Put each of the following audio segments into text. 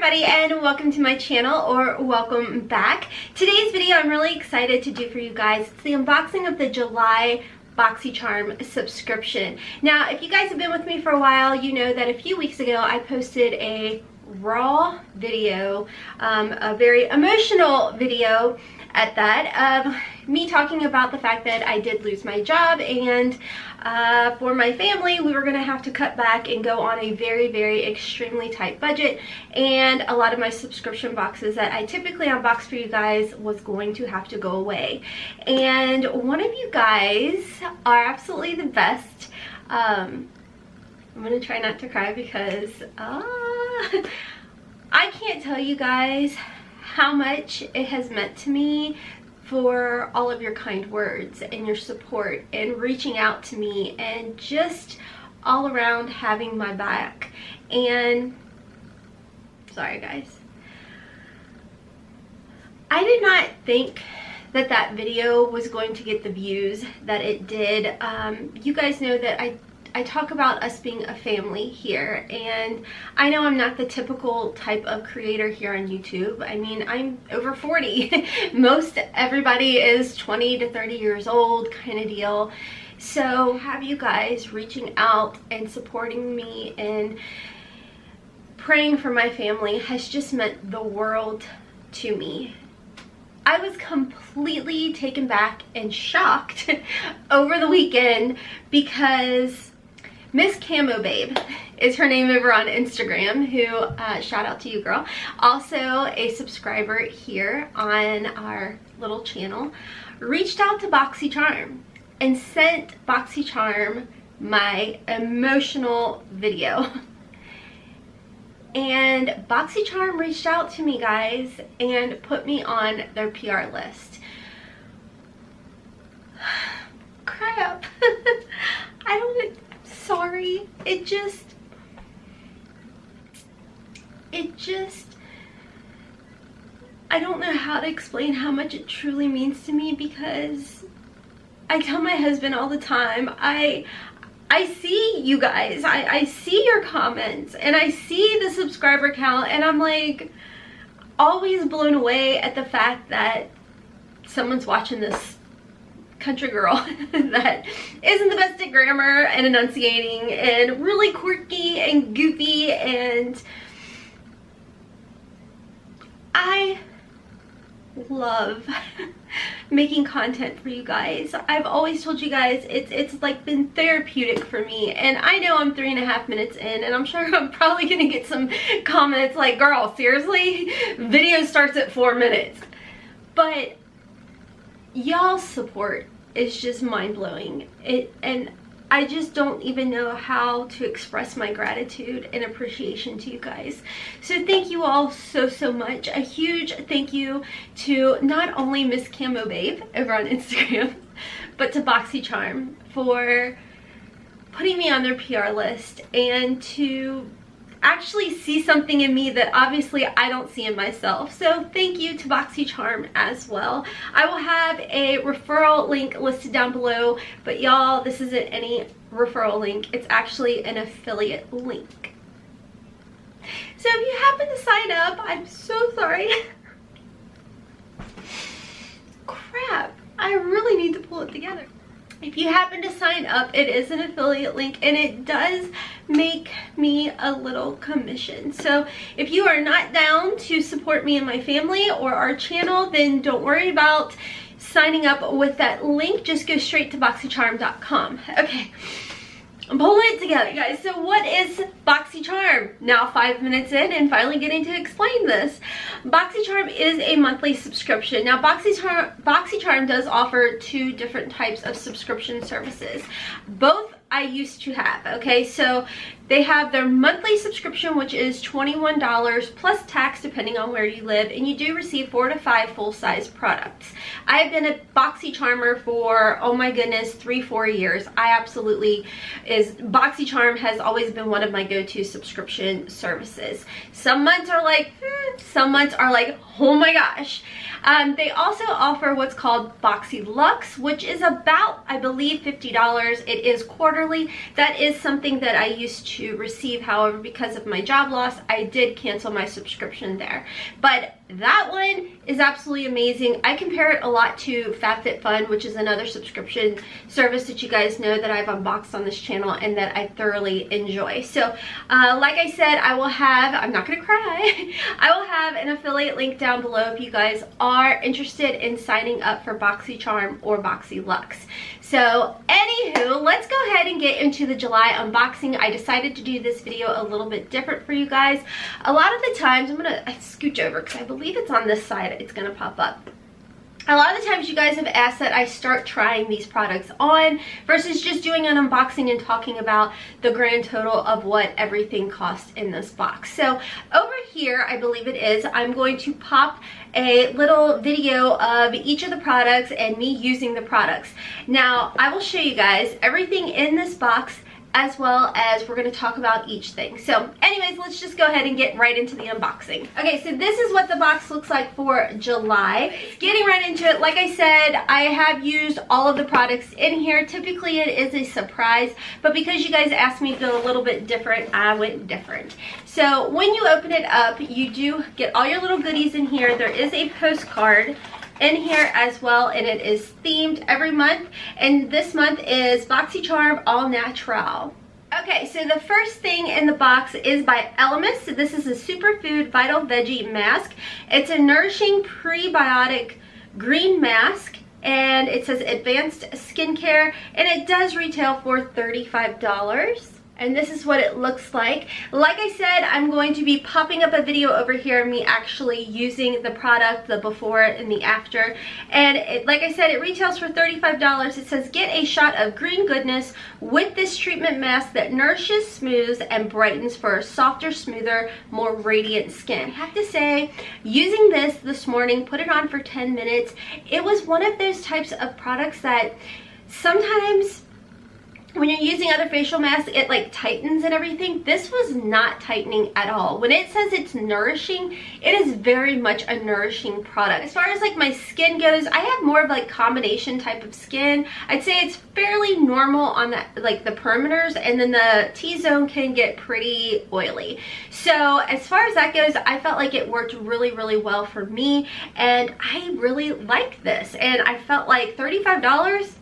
everybody, and welcome to my channel, or welcome back. Today's video I'm really excited to do for you guys. It's the unboxing of the July Boxycharm subscription. Now, if you guys have been with me for a while, you know that a few weeks ago I posted a raw video, a very emotional video at that, of me talking about the fact that I did lose my job, and for my family we were going to have to cut back and go on a very extremely tight budget, and a lot of my subscription boxes that I typically unbox for you guys was going to have to go away. And one of you guys are absolutely the best. I'm going to try not to cry because I can't tell you guys how much it has meant to me for all of your kind words and your support and reaching out to me and just all around having my back. And sorry guys, I did not think that that video was going to get the views that it did. You guys know that I talk about us being a family here, and I know I'm not the typical type of creator here on YouTube. I mean, I'm over 40. Most everybody is 20 to 30 years old kind of deal. So have you guys reaching out and supporting me and praying for my family has just meant the world to me. I was completely taken back and shocked over the weekend because Miss Camo Babe is her name over on Instagram, who, shout out to you, girl, also a subscriber here on our little channel, reached out to Boxycharm and sent Boxycharm my emotional video. And Boxycharm reached out to me, guys, and put me on their PR list. Crap. Sorry, it just, I don't know how to explain how much it truly means to me, because I tell my husband all the time, I see you guys, I see your comments, and I see the subscriber count, and I'm like always blown away at the fact that someone's watching this country girl that isn't the best at grammar and enunciating and really quirky and goofy, and I love making content for you guys. I've always told you guys it's like been therapeutic for me, and I know I'm 3.5 minutes in, and I'm sure I'm probably gonna get some comments like, girl, seriously, video starts at 4 minutes, but y'all's support is just mind-blowing. And I just don't even know how to express my gratitude and appreciation to you guys. So thank you all so much. A huge thank you to not only Miss Camo Babe over on Instagram, but to Boxycharm for putting me on their PR list, and to actually see something in me that obviously I don't see in myself. So thank you to Boxycharm as well. I will have a referral link listed down below, but y'all, this isn't any referral link. It's actually an affiliate link. So if you happen to sign up, I'm so sorry. Crap, I really need to pull it together. If you happen to sign up, it is an affiliate link, and it does make me a little commission. So if you are not down to support me and my family or our channel, then don't worry about signing up with that link. Just go straight to boxycharm.com. Okay, I'm pulling it together, guys. So what is Boxycharm? Now 5 minutes in and finally getting to explain this. Boxycharm is a monthly subscription. Now Boxycharm does offer 2 different types of subscription services. Both I used to have, okay? So they have their monthly subscription, which is $21 plus tax depending on where you live, and you do receive 4 to 5 full-size products. I've been a Boxycharmer for, oh my goodness, 3-4 years. Boxycharm has always been one of my go-to subscription services. Some months are like, some months are like, oh my gosh. They also offer what's called Boxy Lux, which is about, I believe, $50. It is quarterly. That is something that I used to receive. However, because of my job loss, I did cancel my subscription there. But that one is absolutely amazing. I compare it a lot to FabFitFun, which is another subscription service that you guys know that I've unboxed on this channel and that I thoroughly enjoy. So like I said, I will have, I'm not gonna cry, I will have an affiliate link down below if you guys are interested in signing up for Boxycharm or BoxyLuxe. So anywho, let's go ahead and get into the July unboxing. I decided to do this video a little bit different for you guys. A lot of the times, I'm gonna scooch over because I believe it's on this side, it's gonna pop up. A lot of the times you guys have asked that I start trying these products on versus just doing an unboxing and talking about the grand total of what everything costs in this box. So over here, I believe it is, I'm going to pop a little video of each of the products and me using the products. Now, I will show you guys everything in this box as well as we're going to talk about each thing. So anyways, let's just go ahead and get right into the unboxing. Okay, so this is what the box looks like for July. Getting right into it, like I said, I have used all of the products in here. Typically it is a surprise, but because you guys asked me to go a little bit different, I went different. So when you open it up, you do get all your little goodies in here. There is a postcard in here as well, and it is themed every month, and this month is Boxycharm All Natural. Okay, so the first thing in the box is by Hotmess. So this is a superfood vital veggie mask. It's a nourishing prebiotic green mask, and it says advanced skincare, and it does retail for $35. And this is what it looks like. Like I said, I'm going to be popping up a video over here of me actually using the product, the before and the after. And like I said, it retails for $35. It says, get a shot of green goodness with this treatment mask that nourishes, smooths, and brightens for a softer, smoother, more radiant skin. I have to say, using this morning, put it on for 10 minutes, it was one of those types of products that sometimes when you're using other facial masks, it like tightens and everything. This was not tightening at all. When it says it's nourishing, it is very much a nourishing product. As far as like my skin goes, I have more of like combination type of skin. I'd say it's fairly normal on the, like the perimeters, and then the T-zone can get pretty oily. So as far as that goes, I felt like it worked really, really well for me, and I really like this. And I felt like $35,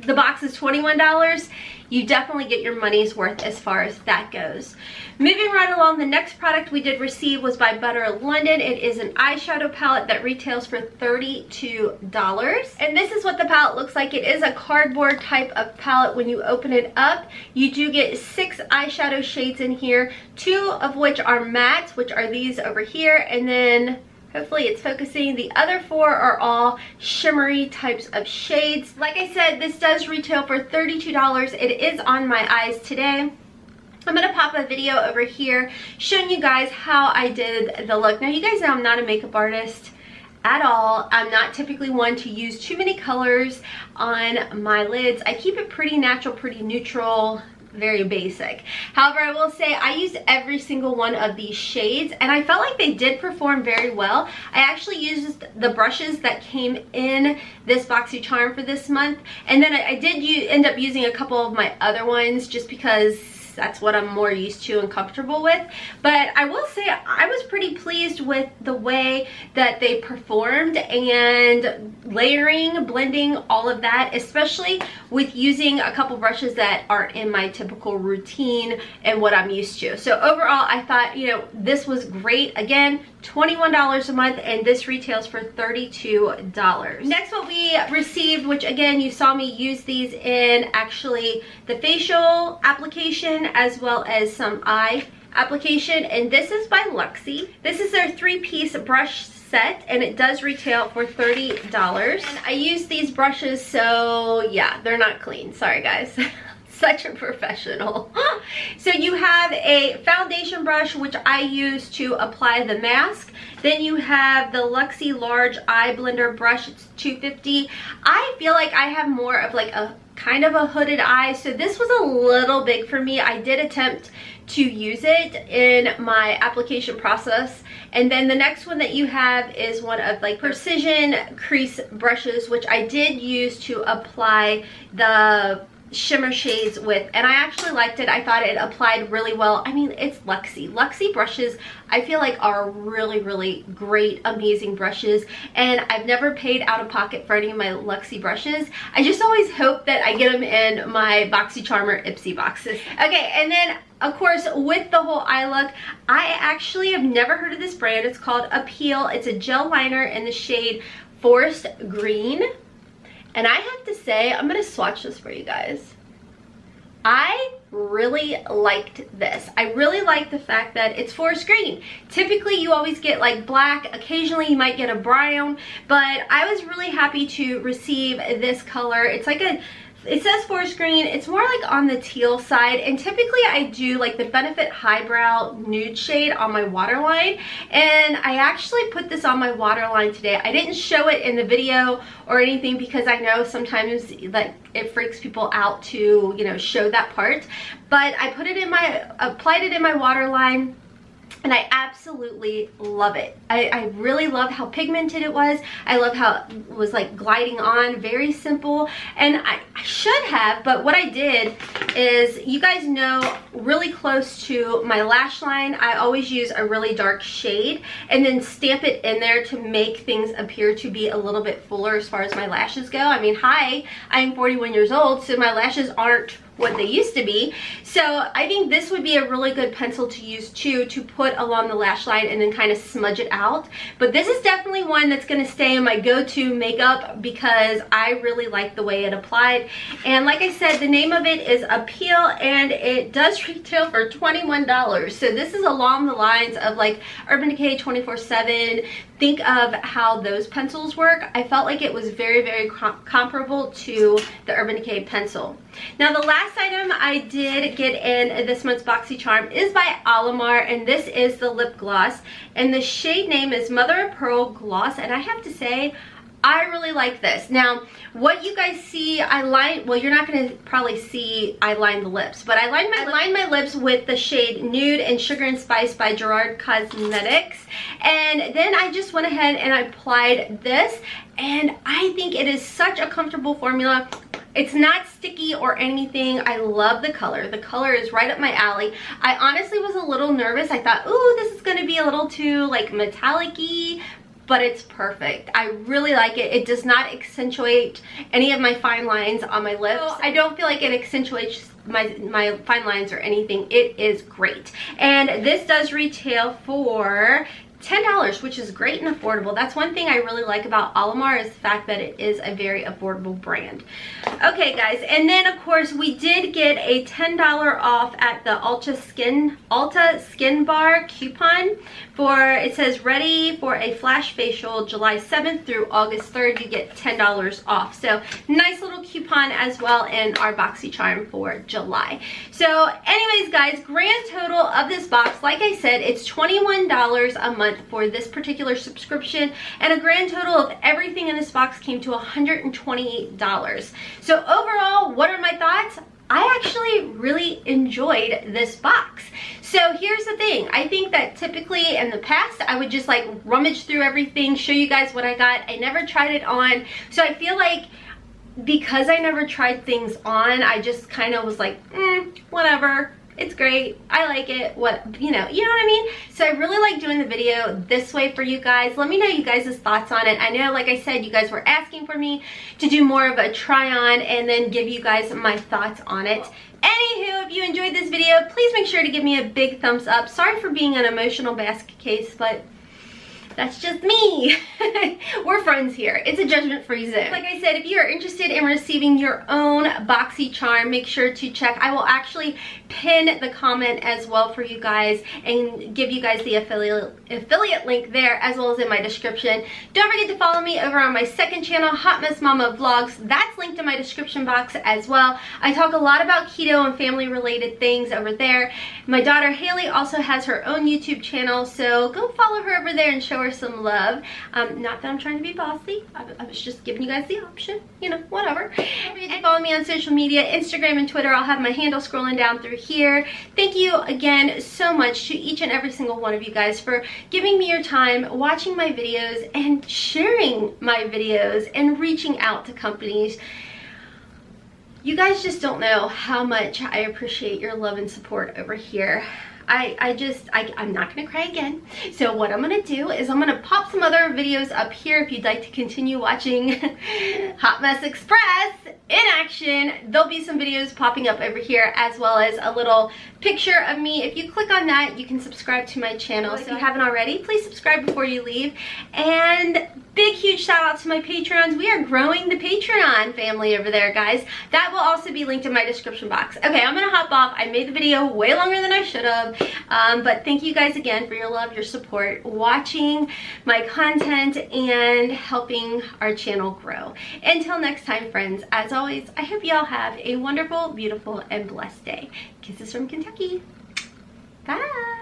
the box is $21. You definitely get your money's worth as far as that goes. Moving right along, the next product we did receive was by Butter London. It is an eyeshadow palette that retails for $32. And this is what the palette looks like. It is a cardboard type of palette. When you open it up, you do get 6 eyeshadow shades in here, 2 of which are mattes, which are these over here, and then hopefully it's focusing. The other 4 are all shimmery types of shades. Like I said, this does retail for $32. It is on my eyes today. I'm going to pop a video over here showing you guys how I did the look. Now, you guys know I'm not a makeup artist at all. I'm not typically one to use too many colors on my lids. I keep it pretty natural, pretty neutral, very basic. However, I will say I used every single one of these shades, and I felt like they did perform very well. I actually used the brushes that came in this Boxycharm for this month, and then I did end up using a couple of my other ones just because that's what I'm more used to and comfortable with. But I will say I was pretty pleased with the way that they performed, and layering, blending, all of that, especially with using a couple brushes that aren't in my typical routine and what I'm used to. So overall, I thought, you know, this was great. Again, $21 a month, and this retails for $32. Next, what we received, which again, you saw me use these in actually the facial application as well as some eye application, and this is by Luxie. This is their 3-piece brush set, and it does retail for $30. And I use these brushes, so yeah, they're not clean. Sorry guys. Such a professional. So you have a foundation brush, which I use to apply the mask. Then you have the Luxie large eye blender brush. It's $2.50. I feel like I have more of like a kind of a hooded eye, so this was a little big for me. I did attempt to use it in my application process. And then the next one that you have is one of like precision crease brushes, which I did use to apply the shimmer shades with, and I actually liked it. I thought it applied really well. I mean, it's Luxie brushes, I feel like, are really great, amazing brushes, and I've never paid out of pocket for any of my Luxie brushes. I just always hope that I get them in my Boxycharm or Ipsy boxes. Okay, and then of course, with the whole eye look, I actually have never heard of this brand. It's called Appeal. It's a gel liner in the shade Forest Green. And I have to say, I'm going to swatch this for you guys. I really liked this. I really like the fact that it's forest green. Typically you always get like black, occasionally you might get a brown, but I was really happy to receive this color. It's like it says forest green, it's more like on the teal side, and typically I do like the Benefit Highbrow nude shade on my waterline, and I actually put this on my waterline today. I didn't show it in the video or anything because I know sometimes like it freaks people out to, you know, show that part, but I put it in my, applied it in my waterline, and I absolutely love it. I really love how pigmented it was. I love how it was like gliding on, very simple. And I should have, but what I did is, you guys know, really close to my lash line, I always use a really dark shade and then stamp it in there to make things appear to be a little bit fuller as far as my lashes go. I mean, hi, I'm 41 years old, so my lashes aren't what they used to be. So I think this would be a really good pencil to use too, to put along the lash line and then kind of smudge it out. But this is definitely one that's going to stay in my go-to makeup because I really like the way it applied. And like I said, the name of it is Appeal, and it does retail for $21. So this is along the lines of like Urban Decay 24/7. Think of how those pencils work. I felt like it was very comparable to the Urban Decay pencil. Now the last item I did get in this month's Boxycharm is by Alamar, and this is the lip gloss, and the shade name is Mother of Pearl Gloss, and I have to say, I really like this. Now, what you guys see, I line, well, you're not going to probably see I line the lips, but I lined my lips with the shade Nude and Sugar and Spice by Gerard Cosmetics. And then I just went ahead and I applied this, and I think it is such a comfortable formula. It's not sticky or anything. I love the color. The color is right up my alley. I honestly was a little nervous. I thought, ooh, this is going to be a little too like metallic-y, but it's perfect. I really like it. It does not accentuate any of my fine lines on my lips. So I don't feel like it accentuates my fine lines or anything. It is great. And this does retail for $10, which is great and affordable. That's one thing I really like about Alamar, is the fact that it is a very affordable brand. Okay guys, and then of course we did get a $10 off at the Ulta Skin Bar coupon for, it says ready for a flash facial July 7th through August 3rd. You get $10 off. So nice little coupon as well in our Boxycharm for July. So anyways guys, grand total of this box, like I said, it's $21 a month for this particular subscription, and a grand total of everything in this box came to $128. So overall, what are my thoughts? I actually really enjoyed this box. So here's the thing, I think that typically in the past I would just like rummage through everything, show you guys what I got. I never tried it on, so I feel like because I never tried things on, I just kind of was like, whatever. It's great. I like it. What, you know what I mean? So I really like doing the video this way for you guys. Let me know you guys' thoughts on it. I know, like I said, you guys were asking for me to do more of a try on and then give you guys my thoughts on it. Anywho, if you enjoyed this video, please make sure to give me a big thumbs up. Sorry for being an emotional basket case, but that's just me. We're friends here. It's a judgment-free zone. Like I said, if you are interested in receiving your own Boxycharm, make sure to check. I will actually pin the comment as well for you guys and give you guys the affiliate link there, as well as in my description. Don't forget to follow me over on my second channel, Hotmess Mama Vlogs. That's linked in my description box as well. I talk a lot about keto and family-related things over there. My daughter Haley also has her own YouTube channel, so go follow her over there and show her some love. Not that I'm trying to be bossy. I was just giving you guys the option, you know, whatever. Don't forget to follow me on social media, Instagram and Twitter. I'll have my handle scrolling down through here. Thank you again so much to each and every single one of you guys for giving me your time, watching my videos, and sharing my videos, and reaching out to companies. You guys just don't know how much I appreciate your love and support over here. I'm not gonna cry again. So what I'm gonna do is I'm gonna pop some other videos up here if you'd like to continue watching Hot Mess Express in action. There'll be some videos popping up over here, as well as a little picture of me. If you click on that, you can subscribe to my channel. If you haven't already, please subscribe before you leave. And big huge shout out to my Patreons. We are growing the Patreon family over there, guys. That will also be linked in my description box. Okay, I'm gonna hop off. I made the video way longer than I should have, but thank you guys again for your love, your support, watching my content, and helping our channel grow. Until next time, friends, as always, I hope y'all have a wonderful, beautiful, and blessed day. Kisses from Kentucky. Bye.